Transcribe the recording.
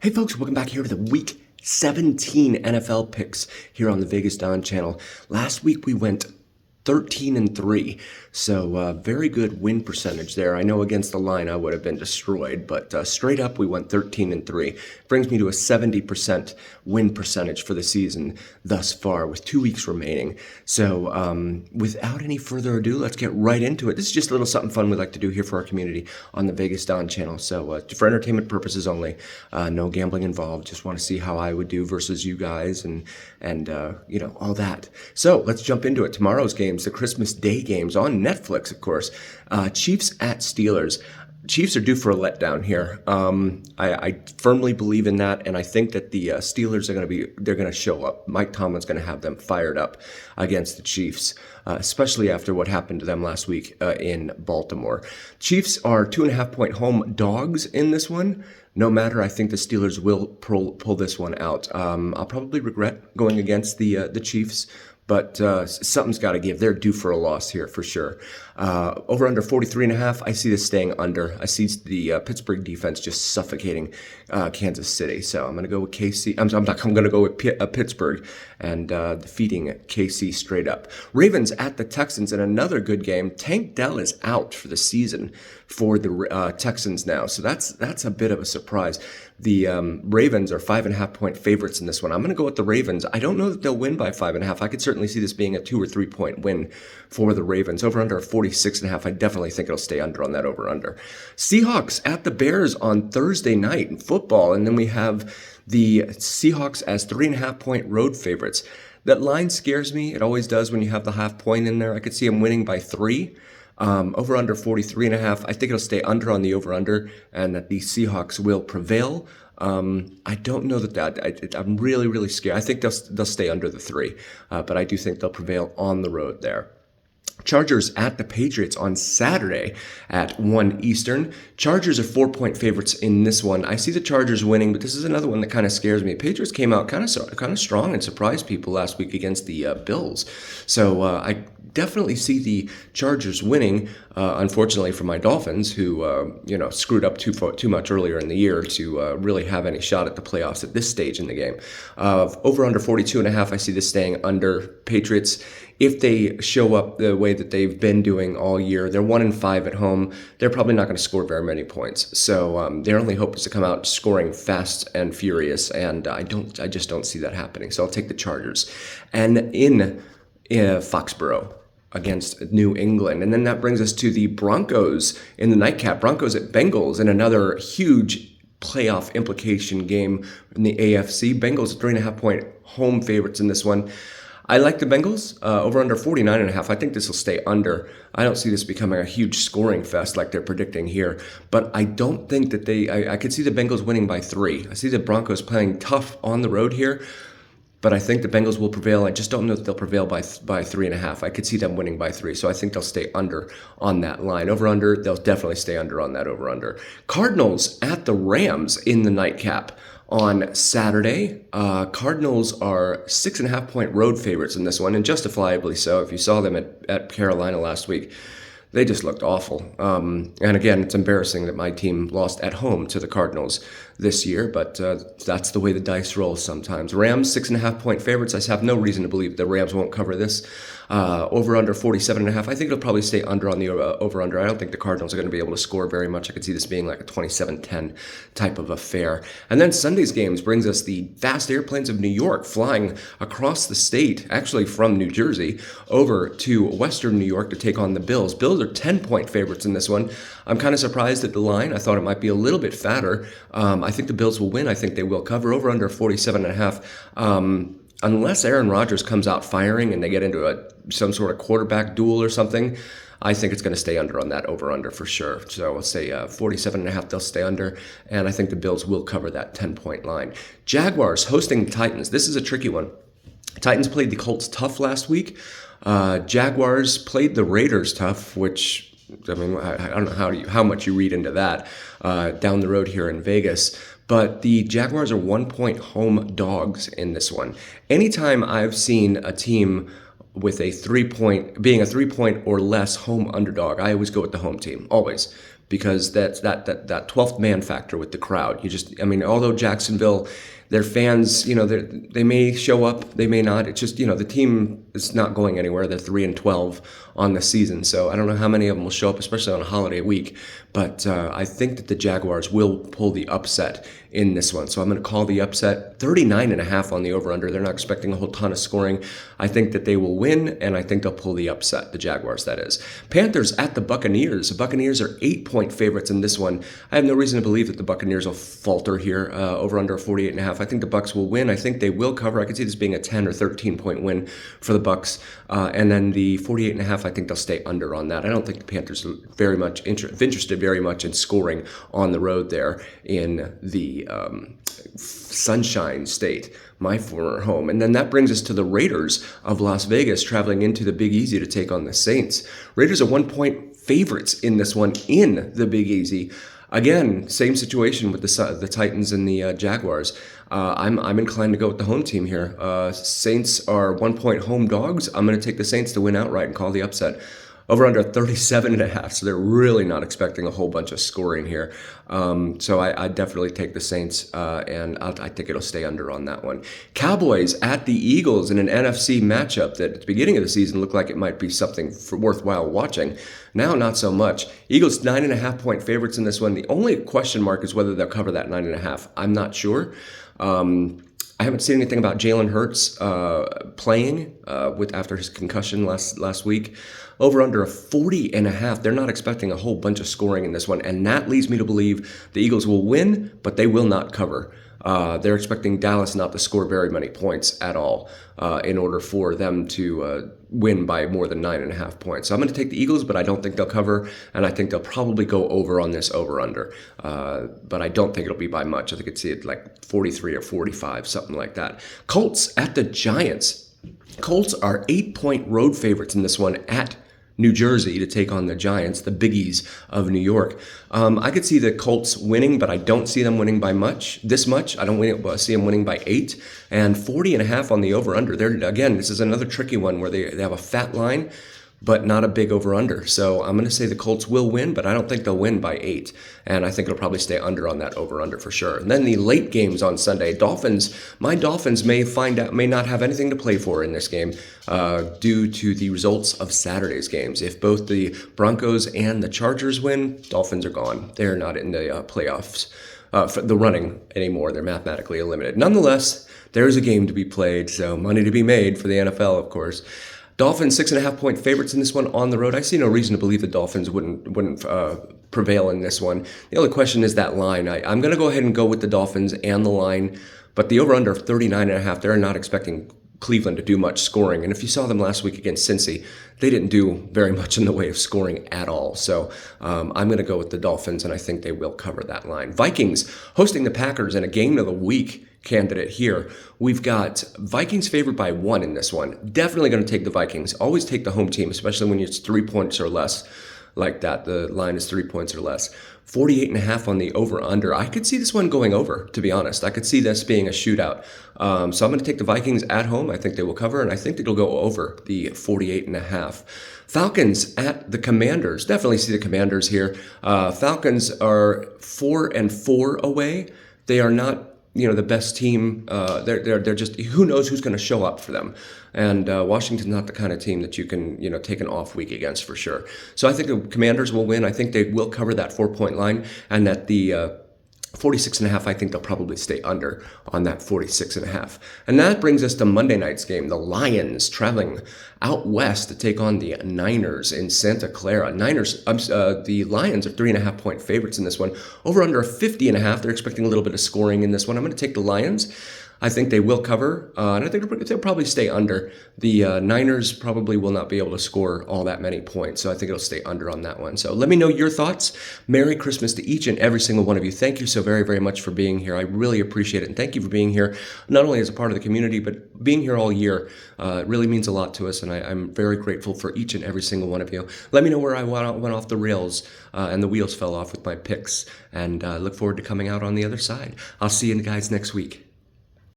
Hey folks, welcome back here to the Week 17 NFL picks here on the Vegas Don channel. Last week we went 13-3, so very good win percentage there. I know against the line I would have been destroyed, but straight up we went 13-3. Brings me to a 70% win percentage for the season thus far with 2 weeks remaining. So without any further ado, let's get right into it. This is just a little something fun we like to do here for our community on the Vegas Don channel. So for entertainment purposes only, no gambling involved. Just want to see how I would do versus you guys and you know, all that. So let's jump into it. Tomorrow's games, the Christmas Day games on Netflix, of course. Chiefs at Steelers. Chiefs are due for a letdown here. I firmly believe in that, and I think that the Steelers are they're going to show up. Mike Tomlin's going to have them fired up against the Chiefs, especially after what happened to them last week in Baltimore. Chiefs are 2.5-point home dogs in this one. No matter, I think the Steelers will pull this one out. I'll probably regret going against the Chiefs, but something's got to give. They're due for a loss here for sure. Over under 43.5. I see this staying under. I see the Pittsburgh defense just suffocating Kansas City. So I'm going to go with KC. I'm going to go with Pittsburgh and defeating KC straight up. Ravens at the Texans in another good game. Tank Dell is out for the season for the Texans now. So that's a bit of a surprise. The Ravens are 5.5-point favorites in this one. I'm going to go with the Ravens. I don't know that they'll win by 5.5. I could certainly see this being a 2 or 3 point win for the Ravens. Over under 46.5. I definitely think it'll stay under on that over under. Seahawks at the Bears on Thursday night in football. And then we have the Seahawks as 3.5-point road favorites. That line scares me. It always does when you have the half point in there. I could see them winning by 3. Over under 43.5. I think it'll stay under on the over under, and that the Seahawks will prevail. I don't know that I'm really scared. I think they'll stay under the 3, but I do think they'll prevail on the road there. Chargers at the Patriots on Saturday at 1 Eastern. Chargers are 4-point favorites in this one. I see the Chargers winning, but this is another one that kind of scares me. Patriots came out kind of strong and surprised people last week against the Bills. So I definitely see the Chargers winning. Unfortunately for my Dolphins, who screwed up too much earlier in the year to really have any shot at the playoffs at this stage in the game. Over under 42.5. I see this staying under. Patriots, if they show up the way that they've been doing all year, they're 1-5 at home. They're probably not going to score very many points. So their only hope is to come out scoring fast and furious, and I just don't see that happening. So I'll take the Chargers. And in Foxborough against New England. And then that brings us to the Broncos in the nightcap. Broncos at Bengals in another huge playoff implication game in the AFC. Bengals 3.5-point home favorites in this one. I like the Bengals, over under 49.5. I think this will stay under. I don't see this becoming a huge scoring fest like they're predicting here, but I don't think that I could see the Bengals winning by 3. I see the Broncos playing tough on the road here, but I think the Bengals will prevail. I just don't know that they'll prevail by 3.5. I could see them winning by 3, so I think they'll stay under on that line. Over under, they'll definitely stay under on that over under. Cardinals at the Rams in the nightcap on Saturday. Cardinals are 6.5-point road favorites in this one, and justifiably so. If you saw them at Carolina last week, they just looked awful. And again, it's embarrassing that my team lost at home to the Cardinals this year, but that's the way the dice rolls sometimes. Rams, 6.5-point favorites. I have no reason to believe the Rams won't cover this. Over under 47.5. I think it'll probably stay under on the over under. I don't think the Cardinals are going to be able to score very much. I could see this being like a 27-10 type of affair. And then Sunday's games brings us the fast airplanes of New York flying across the state, actually from New Jersey, over to Western New York to take on the Bills. Bills are 10-point favorites in this one. I'm kind of surprised at the line. I thought it might be a little bit fatter. I think the Bills will win. I think they will cover. Over under 47.5. Unless Aaron Rodgers comes out firing and they get into some sort of quarterback duel or something, I think it's going to stay under on that over-under for sure. So let's say 47.5, they'll stay under, and I think the Bills will cover that 10-point line. Jaguars hosting the Titans. This is a tricky one. Titans played the Colts tough last week. Jaguars played the Raiders tough, which, I mean, I don't know how much you read into that down the road here in Vegas. But the Jaguars are 1-point home dogs in this one. Anytime I've seen a team with being a 3-point or less home underdog, I always go with the home team, always. because that's that 12th man factor with the crowd. Although Jacksonville, their fans, they may show up, they may not. It's just, the team is not going anywhere. They're 3-12 on the season, so I don't know how many of them will show up, especially on a holiday week. But I think that the Jaguars will pull the upset in this one. So I'm going to call the upset 39.5 on the over/under. They're not expecting a whole ton of scoring. I think that they will win, and I think they'll pull the upset. The Jaguars, that is. Panthers at the Buccaneers. The Buccaneers are 8-point favorites in this one. I have no reason to believe that the Buccaneers will falter here. Over/under 48.5. I think the Bucs will win. I think they will cover. I could see this being a 10 or 13-point win for the Bucs. And then the 48.5, I think they'll stay under on that. I don't think the Panthers are very much interested very much in scoring on the road there in the Sunshine State, my former home. And then that brings us to the Raiders of Las Vegas traveling into the Big Easy to take on the Saints. Raiders are 1-point favorites in this one in the Big Easy. Again, same situation with the Titans and the Jaguars. I'm inclined to go with the home team here. Saints are 1-point home dogs. I'm going to take the Saints to win outright and call the upset. Over/under 37.5, so they're really not expecting a whole bunch of scoring here. So I definitely take the Saints, and I think it'll stay under on that one. Cowboys at the Eagles in an NFC matchup that at the beginning of the season looked like it might be something worthwhile watching. Now, not so much. Eagles 9.5-point favorites in this one. The only question mark is whether they'll cover that 9.5. I'm not sure. I haven't seen anything about Jalen Hurts playing after his concussion last week. Over/under a 40.5. They're not expecting a whole bunch of scoring in this one, and that leads me to believe the Eagles will win, but they will not cover. They're expecting Dallas not to score very many points at all in order for them to win by more than 9.5 points. So I'm going to take the Eagles, but I don't think they'll cover, and I think they'll probably go over on this over/under. But I don't think it'll be by much. I think I'd see it like 43 or 45, something like that. Colts at the Giants. Colts are 8-point road favorites in this one at New Jersey to take on the Giants, the Biggies of New York. I could see the Colts winning, but I don't see them winning by this much. I don't see them winning by 8. And 40.5 on the over/under. Again, this is another tricky one where they have a fat line, but not a big over/under. So I'm going to say the Colts will win, but I don't think they'll win by 8. And I think it'll probably stay under on that over/under for sure. And then the late games on Sunday. My Dolphins may not have anything to play for in this game due to the results of Saturday's games. If both the Broncos and the Chargers win, Dolphins are gone. They're not in the playoffs. For the running anymore. They're mathematically eliminated. Nonetheless, there's a game to be played, so money to be made for the NFL, of course. Dolphins 6.5-point favorites in this one on the road. I see no reason to believe the Dolphins wouldn't prevail in this one. The only question is that line. I'm going to go ahead and go with the Dolphins and the line, but the over/under of 39.5. They're not expecting Cleveland to do much scoring. And if you saw them last week against Cincy, they didn't do very much in the way of scoring at all. So I'm going to go with the Dolphins, and I think they will cover that line. Vikings hosting the Packers in a game of the week candidate here. We've got Vikings favored by 1 in this one. Definitely going to take the Vikings. Always take the home team, especially when it's 3 points or less like that. The line is 3 points or less. 48.5 on the over/under. I could see this one going over, to be honest. I could see this being a shootout. So I'm going to take the Vikings at home. I think they will cover, and I think it'll go over the 48.5. Falcons at the Commanders. Definitely see the Commanders here. Falcons are 4-4 away. They are not the best team. They're just, who knows who's going to show up for them. And Washington's not the kind of team that you can, take an off week against for sure. So I think the Commanders will win. I think they will cover that 4-point line, and that the 46.5, I think they'll probably stay under on that 46.5. And that brings us to Monday night's game. The Lions traveling out west to take on the Niners in Santa Clara. The Lions are 3.5-point favorites in this one. Over under 50.5. They're expecting a little bit of scoring in this one. I'm going to take the Lions. I think they will cover, and I think they'll probably stay under. The Niners probably will not be able to score all that many points, so I think it'll stay under on that one. So let me know your thoughts. Merry Christmas to each and every single one of you. Thank you so very, very much for being here. I really appreciate it, and thank you for being here, not only as a part of the community, but being here all year. It really means a lot to us, and I'm very grateful for each and every single one of you. Let me know where I went off the rails and the wheels fell off with my picks, and look forward to coming out on the other side. I'll see you guys next week.